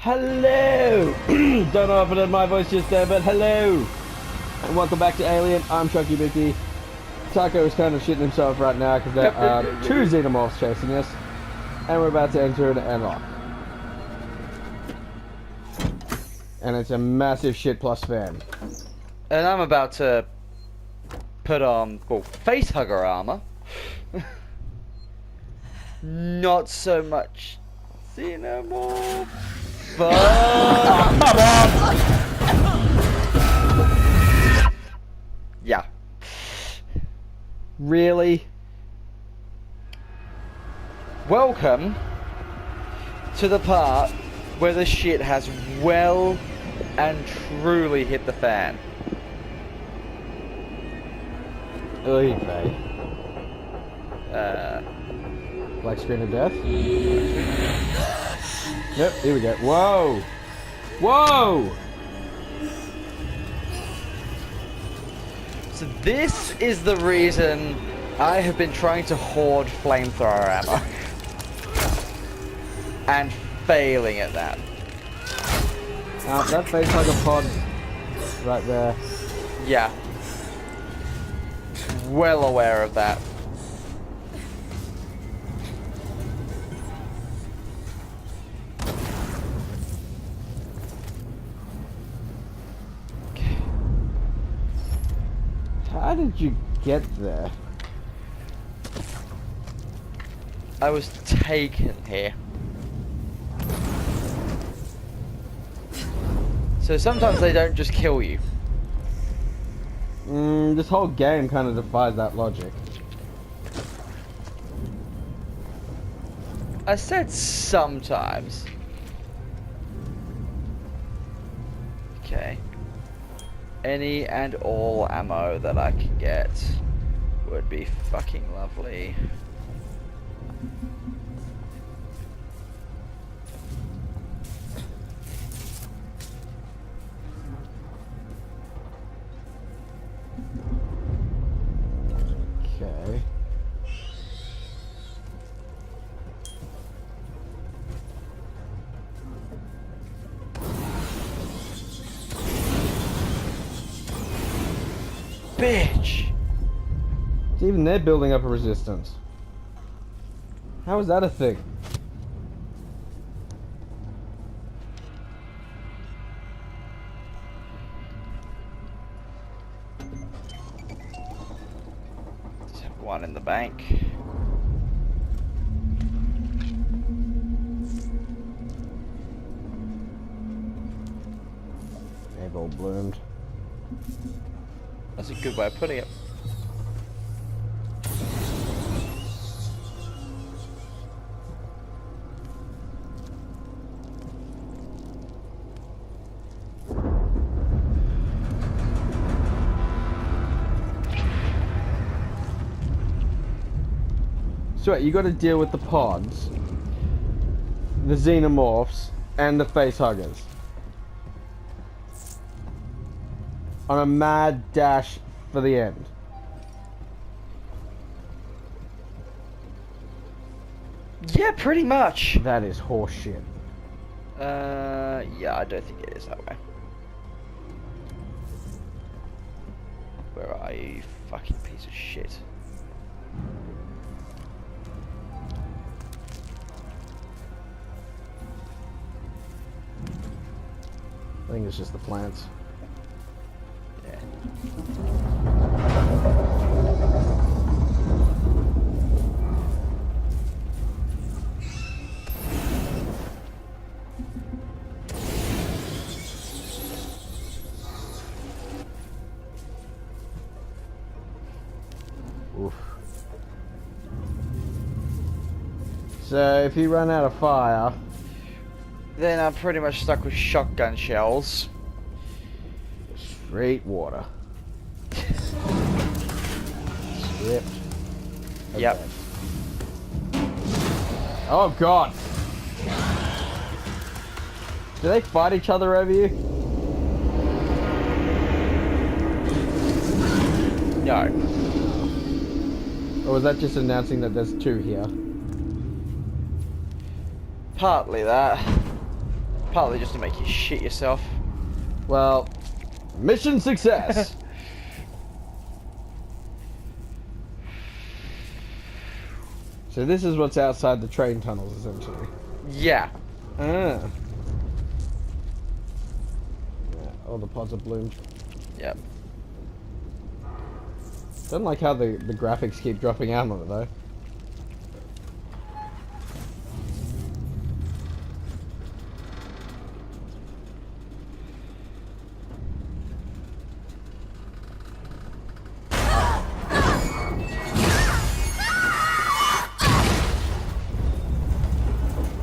Hello! Don't know if it had my voice just there, but hello! And welcome back to Alien. I'm Choccibikki. Taco is kind of shitting himself right now because there are two xenomorphs chasing us. And we're about to enter an airlock. And it's a massive shit plus fan. And I'm about to put on, well, facehugger armor. Not so much xenomorph. But... Oh, come on! Yeah. Really? Welcome to the part where the shit has well and truly hit the fan. Okay. Black screen of death? Yep, here we go. Whoa! Whoa! So this is the reason I have been trying to hoard flamethrower ammo. And failing at that. That facehugger pod right there. Yeah. Well aware of that. How did you get there? I was taken here. So sometimes they don't just kill you. This whole game kind of defies that logic. I said sometimes. Okay. Any and all ammo that I can get would be fucking lovely. Okay. Bitch! So even they're building up a resistance. How is that a thing? Just have one in the bank. They've all bloomed. That's a good way of putting it. So wait, you got to deal with the pods, the xenomorphs, and the facehuggers on a mad dash for the end. Yeah, pretty much. That is horseshit. Yeah, I don't think it is that way. Where are you, you fucking piece of shit? I think it's just the plants. Yeah. Oof. So if you run out of fire, Then I'm pretty much stuck with shotgun shells. straight water. Stripped. Yep. Oh god. Do they fight each other over you? No. Or was that just announcing that there's two here? Partly that. Partly just to make you shit yourself. Well, mission success. So this is what's outside the train tunnels, essentially. Yeah. Ah. Yeah, all the pods are bloomed. Yep. Don't like how the graphics keep dropping out on it, though.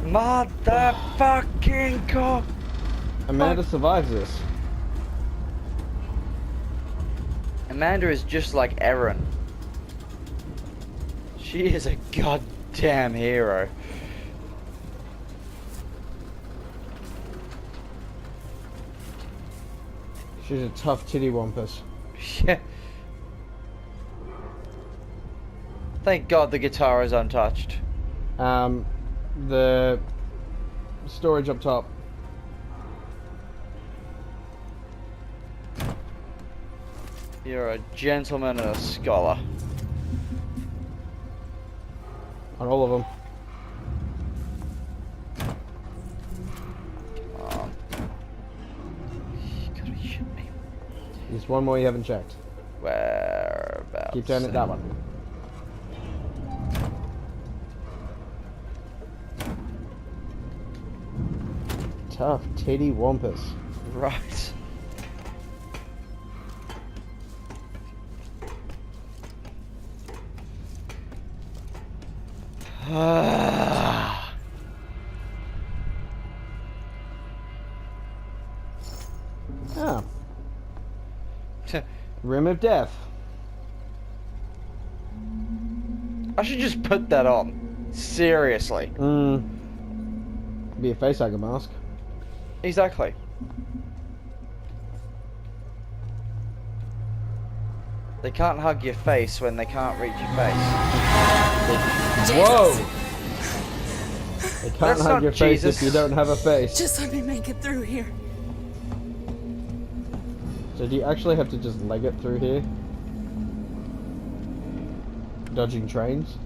Motherfucking god! Amanda survives this. Amanda is just like Erin. She is a goddamn hero. She's a tough titty wampus. Yeah. Thank God the guitar is untouched. The storage up top. You're a gentleman and a scholar. On all of them. Come on. You gotta be shitting me. There's one more you haven't checked. Whereabouts? Keep turning that one. Tough titty wampus. Right. Ah. Rim of Death. I should just put that on. Seriously. Be a facehugger mask. Exactly. They can't hug your face when they can't reach your face. Whoa! They can't That's hug not your face Jesus. if you don't have a face. Just let me make it through here. So do you actually have to just leg it through here? Dodging trains?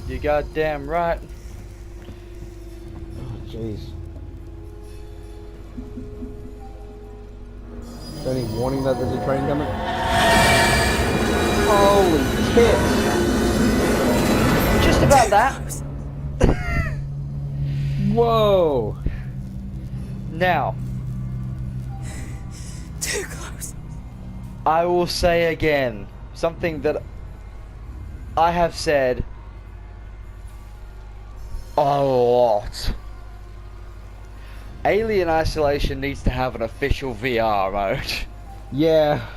You goddamn right. Oh, jeez. Is there any warning that there's a train coming? Holy tits! Just about that. Whoa! Now, Too close. I will say again something that I have said a lot. Alien Isolation needs to have an official VR mode. Yeah.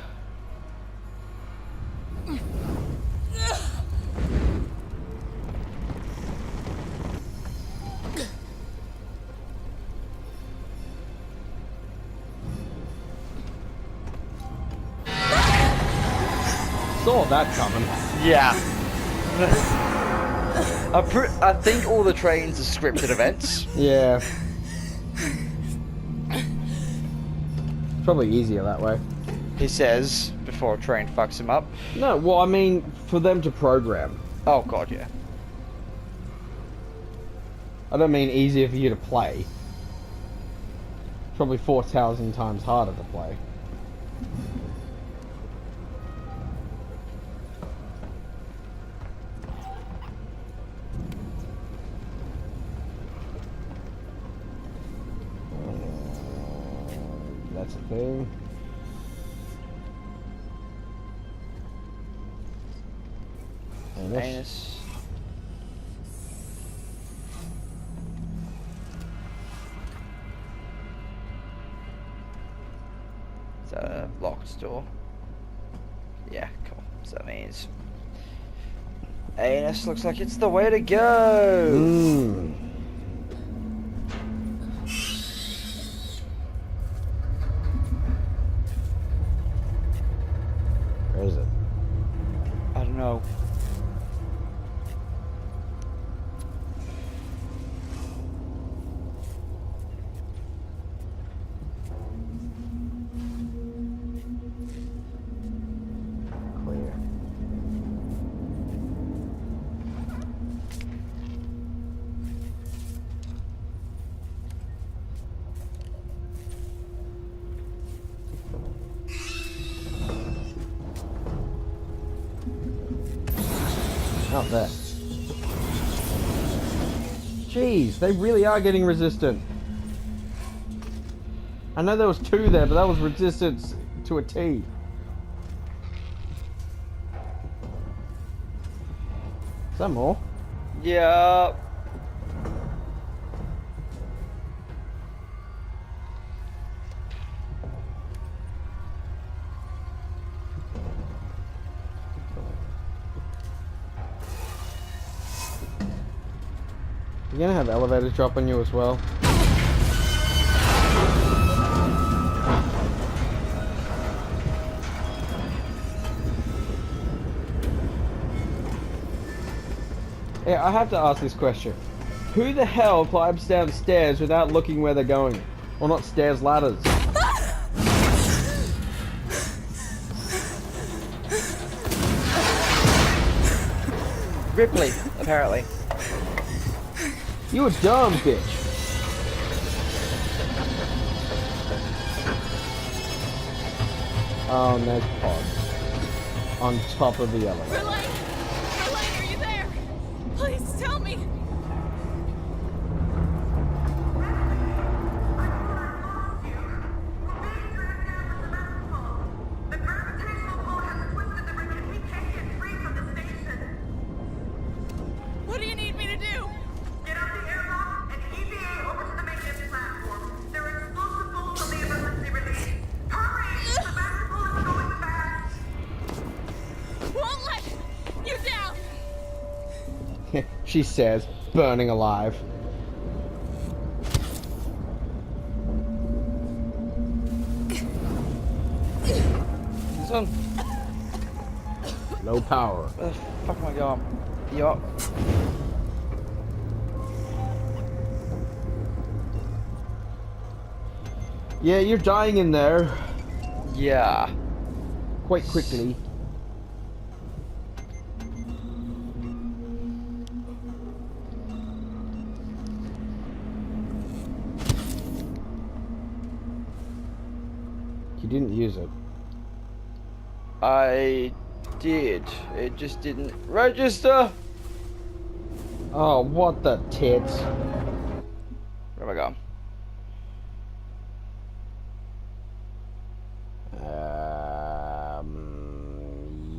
Saw that coming. Yeah. I think all the trains are scripted events. Yeah. Probably easier that way. He says before a train fucks him up. No, well, I mean, for them to program. Oh god, yeah. I don't mean easier for you to play. Probably 4,000 times harder to play. That's a thing. Anus. Is that a locked door? Yeah, cool. So that means anus looks like it's the way to go. Mmm. Where is it? I don't know. Not there. Jeez, they really are getting resistant. I know there was 2 there, but that was resistance to a T. Is that more? Yeah. You're gonna have elevators drop on you as well. Yeah, I have to ask this question. Who the hell climbs downstairs without looking where they're going? Or not stairs, ladders? Ripley, apparently. You a dumb bitch. Oh, and there's Pod. On top of the elevator. Verlaine! Verlaine, are you there? Please tell me! What do you need me to do? Get out the airlock and EVA over to the maintenance platform. There are explosive bolts on the emergency release. Hurry! The basketball is going fast! Won't let you down! She says, burning alive. Son, Low power. where the fuck am I going? Yup. Yeah, you're dying in there Yeah. quite quickly. You didn't use it. I did. It just didn't register. Oh, what the tits. Where have I gone?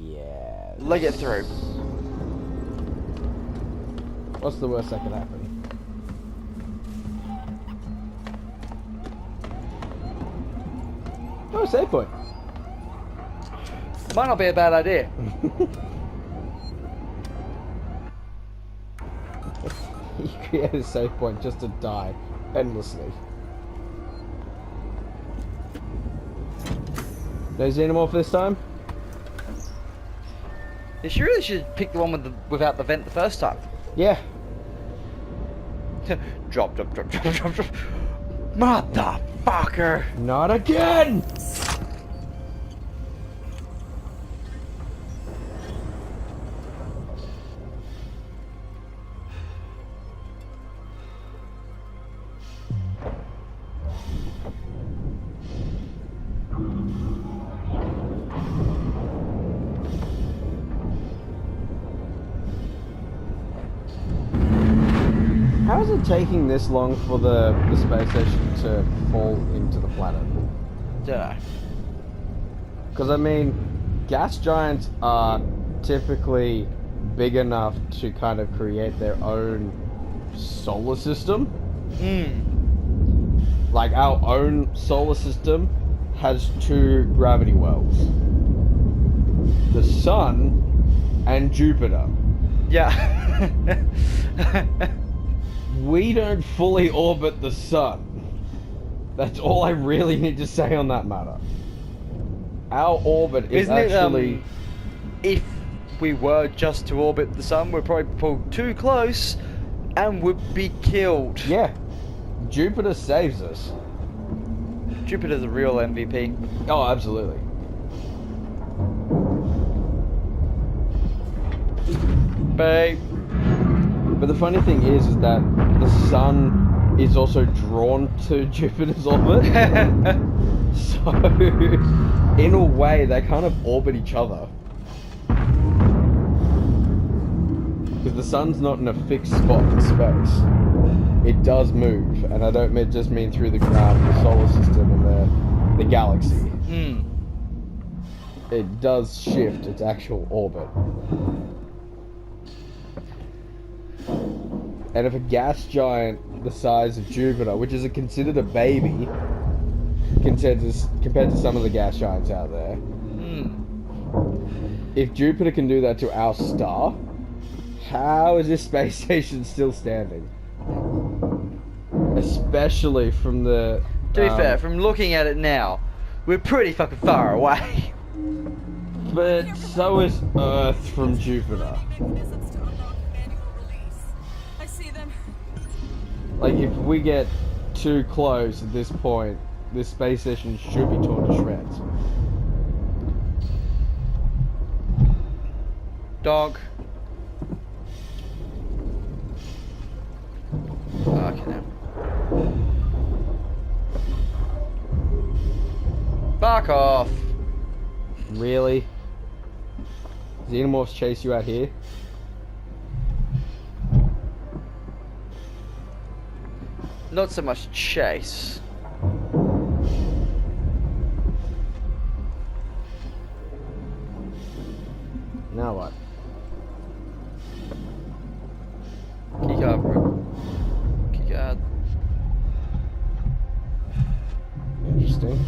Yeah. Leg it through. What's the worst that could happen? Oh, save point. Might not be a bad idea. You create a save point just to die endlessly. No xenomorph this time? You really should pick the one without the vent the first time. Yeah. Drop. Motherfucker! Not again! How is it taking this long for the space station to fall into the planet? Dunno. Because, I mean, gas giants are typically big enough to kind of create their own solar system. Like, our own solar system has 2 gravity wells. The Sun and Jupiter. Yeah. We don't fully orbit the Sun. That's all I really need to say on that matter. Our orbit is Isn't actually... if we were just to orbit the sun, we'd probably pull too close and would be killed. Yeah. Jupiter saves us. Jupiter's a real MVP. Oh, absolutely. Babe. But the funny thing is that the Sun is also drawn to Jupiter's orbit. So, in a way, they kind of orbit each other. Because the sun's not in a fixed spot in space. It does move, and I don't just mean through the solar system and the galaxy. Hmm. It does shift its actual orbit. And if a gas giant the size of Jupiter, which is considered a baby compared to some of the gas giants out there, if Jupiter can do that to our star, how is this space station still standing? Especially from the... To be fair, from looking at it now, we're pretty fucking far away. But so is Earth from Jupiter. Mechanisms to unlock manual release. I see them. Like, if we get too close at this point, this space station should be torn to shreds. Dog. Okay, now. Fuck off. Really? Xenomorphs chase you out here? Not so much chase. Now what? Keycard, bro. Keycard. Interesting.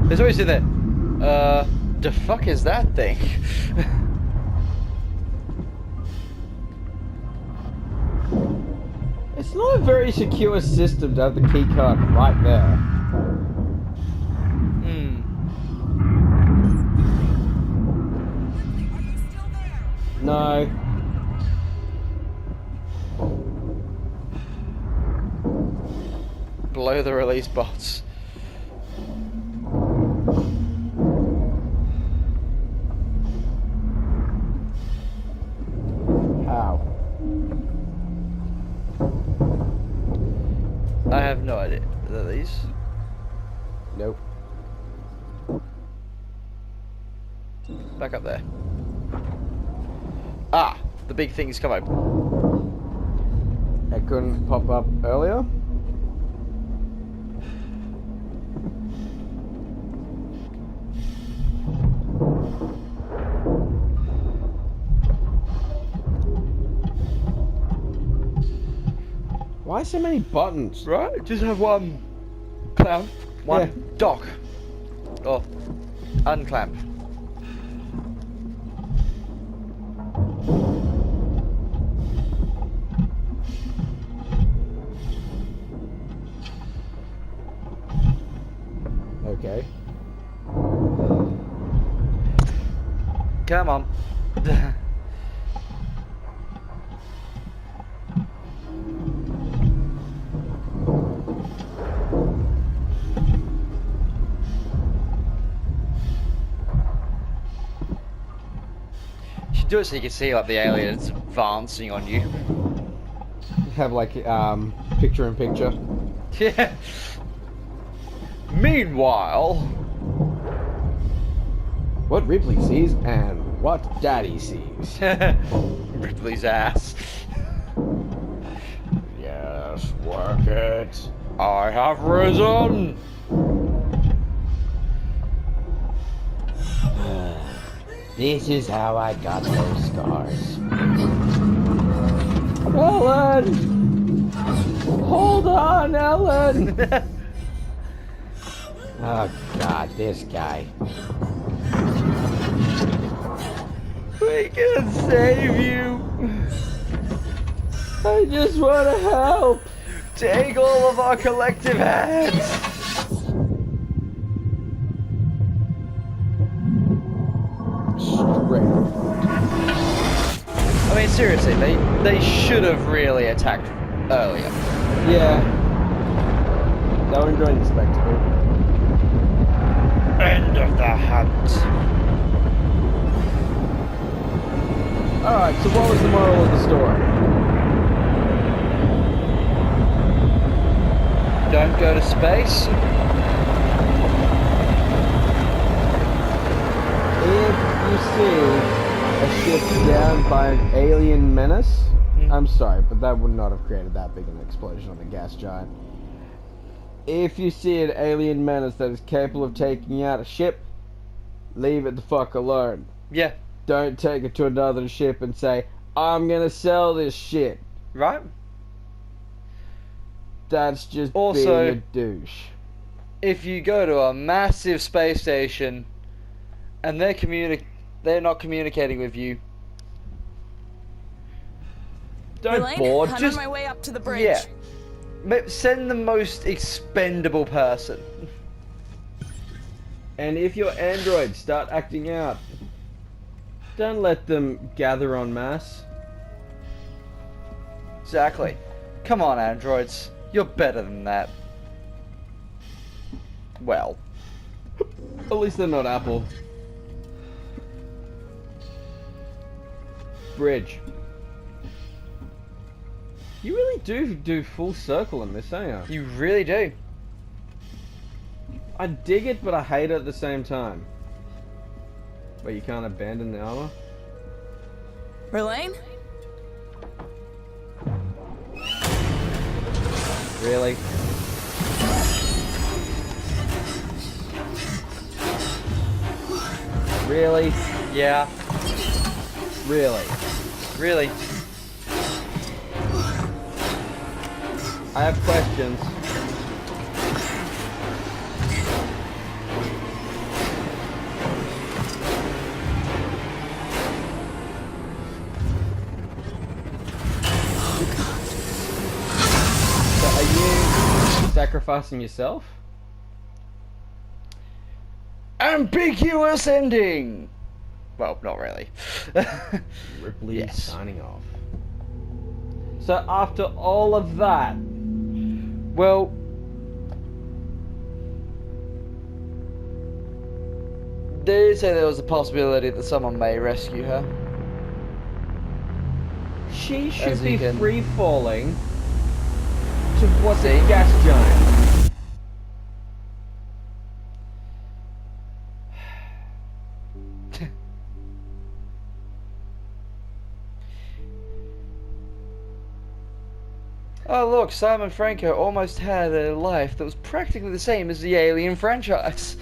There's always in there. The fuck is that thing? It's not a very secure system to have the keycard right there. Are you still there? No. Blow the release bots. How? I have no idea. Are these? Nope. Back up there. Ah! The big thing's come open. It couldn't pop up earlier? Why so many buttons? Right? Just have one clamp, one dock. Or unclamp. Okay. Come on. You should do it so you can see like the aliens advancing on you. Have like picture in picture. Yeah. Meanwhile, What Ripley sees and what Daddy sees. Ripley's ass. Yes, work it. I have risen. This is how I got those scars. Ellen! Hold on, Ellen! Oh God, this guy. We can save you. I just want to help. Take all of our collective hands. I mean, seriously, they should have really attacked earlier. Yeah. They were enjoying the spectacle. End of the hunt. Alright, so what was the moral of the story? Don't go to space. ship down by an alien menace. Mm. I'm sorry, but that would not have created that big an explosion on the gas giant. If you see an alien menace that is capable of taking out a ship, leave it the fuck alone. Yeah. Don't take it to another ship and say, I'm gonna sell this shit. Right? That's just Also, being a douche. if you go to a massive space station and they're not communicating with you, Don't Elaine, board. I'm Just on my way up to the bridge. yeah, send the most expendable person. and if your androids start acting out, don't let them gather en masse. Exactly. Come on, androids. You're better than that. Well, At least they're not Apple. Bridge. You really do full circle in this, don't you? you really do. I dig it, but I hate it at the same time. But you can't abandon the armor? Elaine? Really? Really? Yeah, Really? really. I have questions. So are you sacrificing yourself? Ambiguous ending. Well, not really. Ripley Yes. signing off. So after all of that, Well, they did say there was a possibility that someone may rescue her. she should As be you can- free falling towards the See? gas giant. Oh look, Simon Franco almost had a life that was practically the same as the Alien franchise.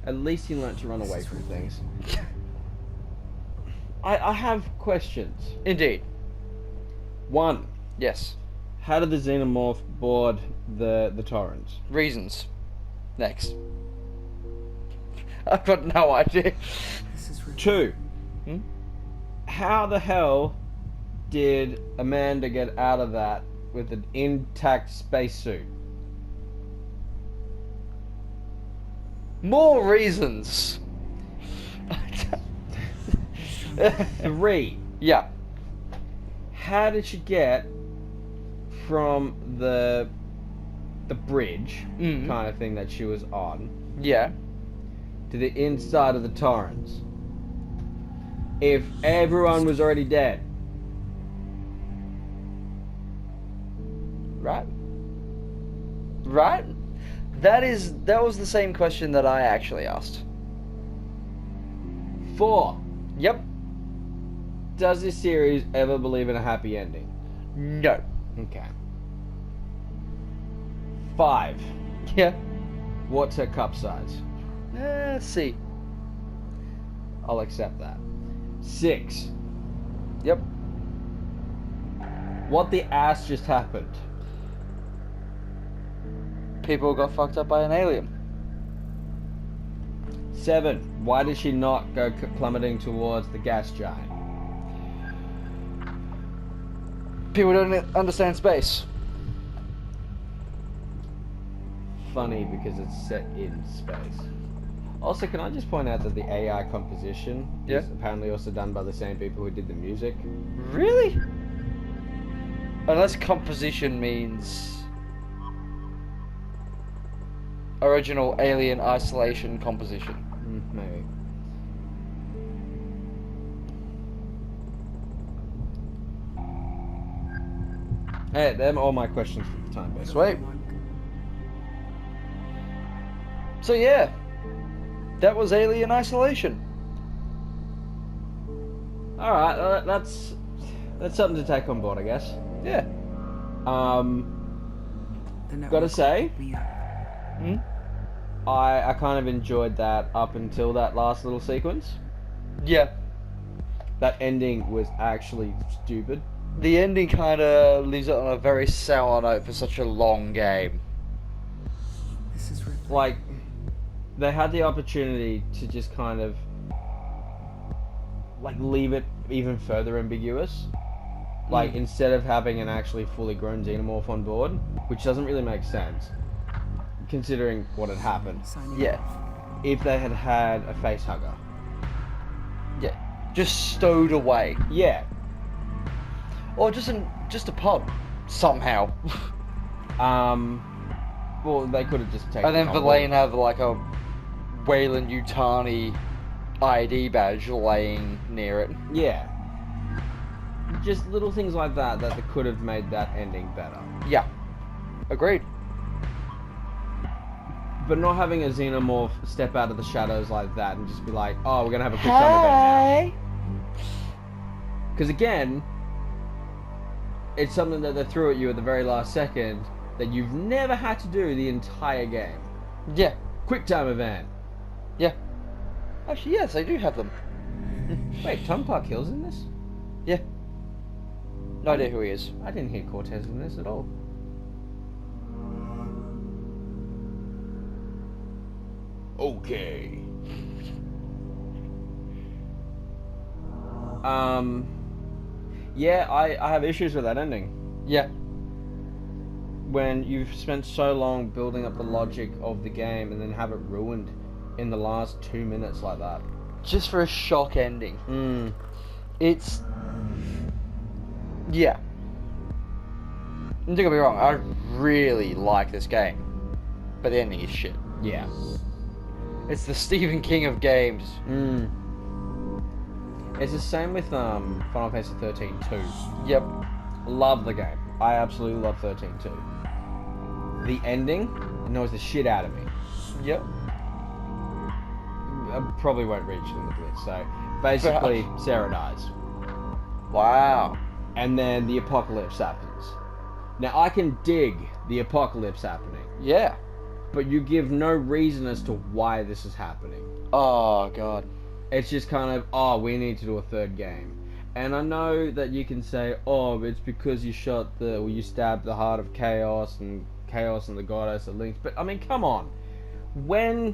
At least he learnt to run away from things. I have questions. Indeed. One, Yes. how did the xenomorph board the torrents? Reasons. Next. I've got no idea. Two, Hmm? how the hell did Amanda get out of that with an intact spacesuit? More reasons. Three, Yeah. how did she get from the bridge Mm. kind of thing that she was on Yeah. to the inside of the torrents if everyone was already dead? Right. Right? That was the same question that I actually asked. 4, Yep. does this series ever believe in a happy ending? No. Okay. 5, Yeah. what's her cup size? C. I'll accept that. 6, Yep. what the ass just happened? People got fucked up by an alien. 7, why did she not go plummeting towards the gas giant? People don't understand space. Funny because it's set in space. Also, can I just point out that the AI composition Yeah. is apparently also done by the same people who did the music? Really? Unless composition means original alien isolation composition. Maybe. Hey, them are all my questions for the time being. Sweet. So yeah, that was Alien Isolation. All right, that's something to take on board, I guess. Yeah. Gotta say, Hmm? I kind of enjoyed that up until that last little sequence. Yeah. That ending was actually stupid. The ending kind of leaves it on a very sour note for such a long game. This is Ripley. Like, they had the opportunity to just kind of like leave it even further ambiguous. Like, instead of having an actually fully grown xenomorph on board, which doesn't really make sense, considering what had happened. Signing Yeah. off. If they had had a face hugger. Yeah. Just stowed away. Yeah. Or just a pod. Somehow. Well, they could have just taken And then it on Verlaine board. have like a Wayland Yutani ID badge laying near it. Yeah. Just little things like that that could have made that ending better. Yeah. Agreed. But not having a xenomorph step out of the shadows like that and just be like, oh, we're going to have a quick time event now. Because again, it's something that they threw at you at the very last second that you've never had to do the entire game. Yeah. Quick time event. Yeah. Actually, yes, they do have them. Wait, Tom Park Hill's in this? Yeah. No idea who he is. I didn't hear Cortez in this at all. Okay. Yeah, I have issues with that ending. Yeah. When you've spent so long building up the logic of the game and then have it ruined in the last 2 minutes like that. Just for a shock ending. Mm. It's... Yeah. Don't get me wrong, I really like this game. But the ending is shit. Yeah. It's the Stephen King of games. Mm. It's the same with Final Fantasy 13 too. Yep. Love the game. I absolutely love 13 too. The ending annoys the shit out of me. Yep. I probably won't reach it in the Blitz, so basically Sarah dies. Wow. And then the apocalypse happens. Now I can dig the apocalypse happening, Yeah. but you give no reason as to why this is happening. Oh, God. It's just kind of, oh, we need to do a third game. And I know that you can say, oh, it's because you you stabbed the heart of Chaos and the goddess of Links. But, I mean, come on. When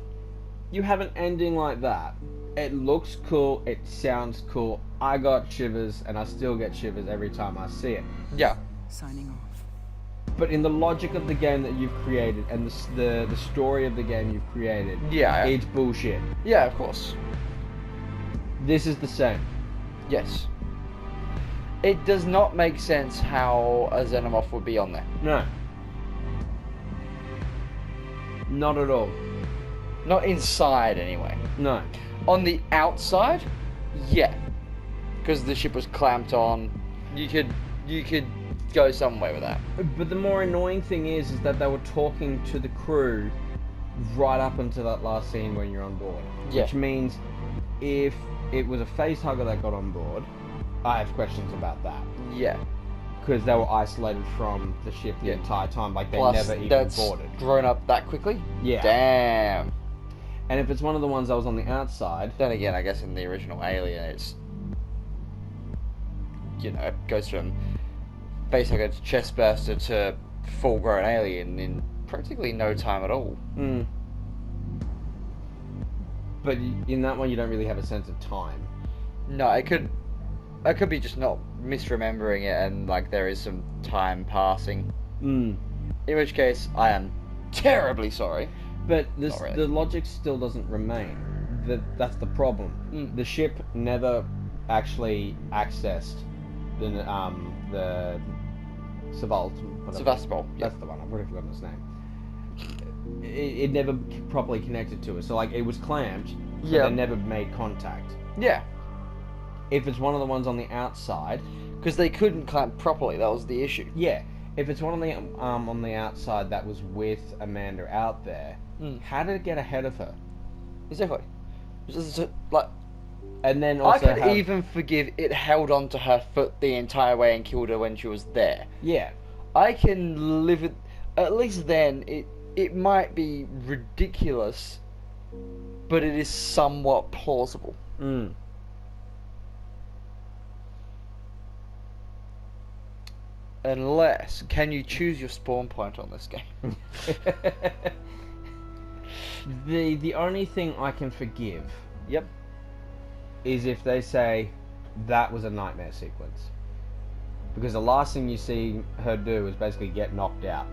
you have an ending like that, it looks cool, it sounds cool. I got shivers, and I still get shivers every time I see it. Yeah. Signing off. But in the logic of the game that you've created, and the story of the game you've created, Yeah. it's bullshit. Yeah, of course. This is the same. Yes. It does not make sense how a Xenomorph would be on there. No. Not at all. Not inside, anyway. No. On the outside, yeah. Because the ship was clamped on. You could go somewhere with that. But the more annoying thing is that they were talking to the crew right up until that last scene when you're on board. Yeah. Which means if it was a face hugger that got on board, I have questions about that. Yeah. Because they were isolated from the ship the Yeah. entire time, like they Plus, never even that's boarded. grown up that quickly? Yeah. Damn. And if it's one of the ones that was on the outside, Then again, I guess in the original Alien, it's... You know, it goes from basically a chest burster to full-grown alien in practically no time at all. but in that one you don't really have a sense of time. No, I could be just not misremembering it and like there is some time passing. In which case, I am terribly sorry. But Not really. the logic still doesn't remain. That's the problem. The ship never actually accessed the Sevastopol. Sevastopol, yeah. That's the one. I've already forgotten his name. It never properly connected to it. So like it was clamped, but Yeah. they never made contact. Yeah. If it's one of the ones on the outside, Because they couldn't clamp properly, that was the issue. yeah. If it's one on the outside that was with Amanda out there, how did it get ahead of her? Exactly. It's just, like, And then I also could have, even forgive it held onto her foot the entire way and killed her when she was there. yeah, I can live with... At least then, it might be ridiculous, but it is somewhat plausible. mm. Unless, can you choose your spawn point on this game? The only thing I can forgive Yep. is if they say that was a nightmare sequence, because the last thing you see her do is basically get knocked out.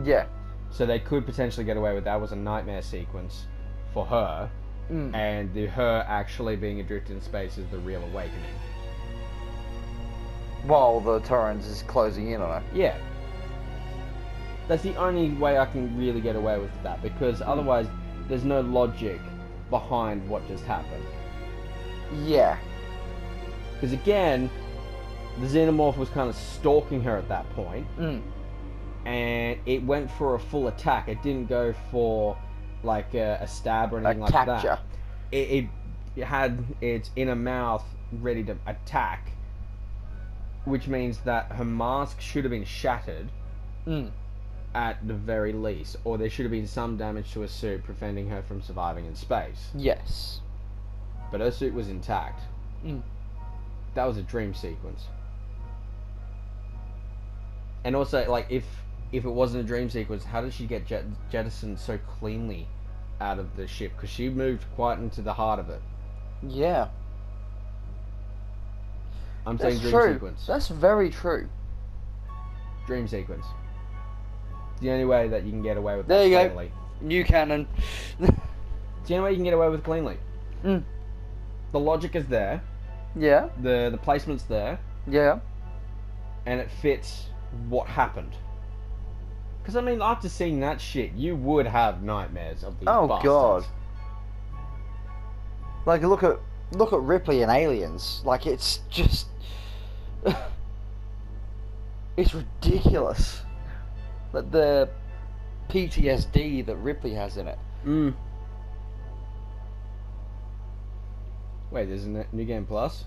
Yeah. So they could potentially get away with that was a nightmare sequence for her, and her actually being adrift in space is the real awakening. While the Torrens is closing in on her. Yeah. That's the only way I can really get away with that, because otherwise there's no logic behind what just happened. Yeah. Because again, the Xenomorph was kind of stalking her at that point, and it went for a full attack. It didn't go for like a stab or anything like capture. that. It had its inner mouth ready to attack, which means that her mask should have been shattered at the very least, or there should have been some damage to her suit preventing her from surviving in space. Yes. But her suit was intact. That was a dream sequence. And also, like, if it wasn't a dream sequence, how did she get jettisoned so cleanly out of the ship? Because she moved quite into the heart of it. Yeah. I'm That's saying dream true. sequence. That's very true. Dream sequence. It's the only way that you can get away with There that you go. cleanly. New canon. It's the only way you can get away with cleanly. Mm. The logic is there. Yeah. The placement's there. Yeah. And it fits what happened. Because, I mean, after seeing that shit, you would have nightmares of these bastards. God. Like, look at Ripley and Aliens. Like, it's just... it's ridiculous. Like, the PTSD that Ripley has in it. Wait, there's a New Game Plus?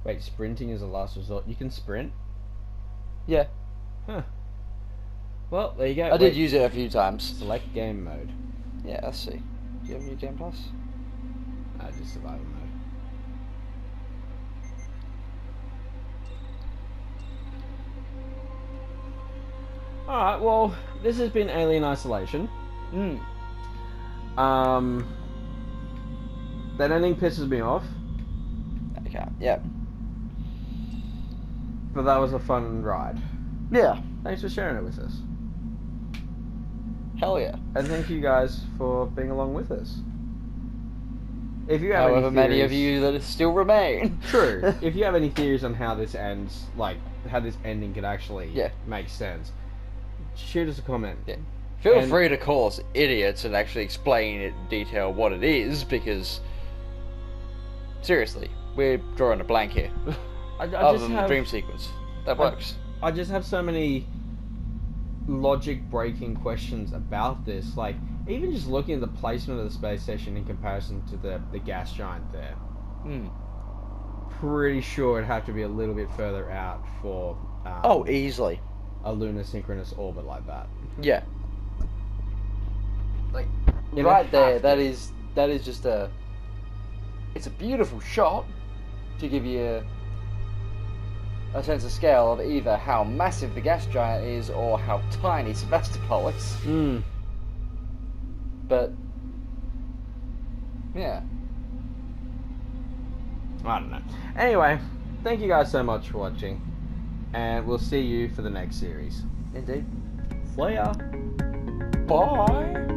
Wait, sprinting is a last resort. You can sprint? Yeah. Huh. Well, there you go. I did use it a few times. Select game mode. Yeah, let's see. Do you have New Game Plus? Just survival mode. Alright, well, this has been Alien Isolation. That ending pisses me off, Okay, yeah. but that was a fun ride. Yeah. Thanks for sharing it with us. Hell yeah. And thank you guys for being along with us. If you have However any many of theories- you that still remain. True. If you have any theories on how this ends, like how this ending could actually make sense, shoot us a comment. Yeah. Feel And- free to call us idiots and actually explain in detail what it is, because seriously, we're drawing a blank here. I Other just than have, the dream sequence. That works. I just have so many logic-breaking questions about this. Like, even just looking at the placement of the space station in comparison to the gas giant there. Pretty sure it'd have to be a little bit further out for Oh, easily. a lunar synchronous orbit like that. Yeah. Like, It'd right have there, to. that is just a... It's a beautiful shot to give you a sense of scale of either how massive the gas giant is or how tiny Sevastopol is. But, yeah. I don't know. Anyway, thank you guys so much for watching, and we'll see you for the next series. Indeed. See ya! Bye!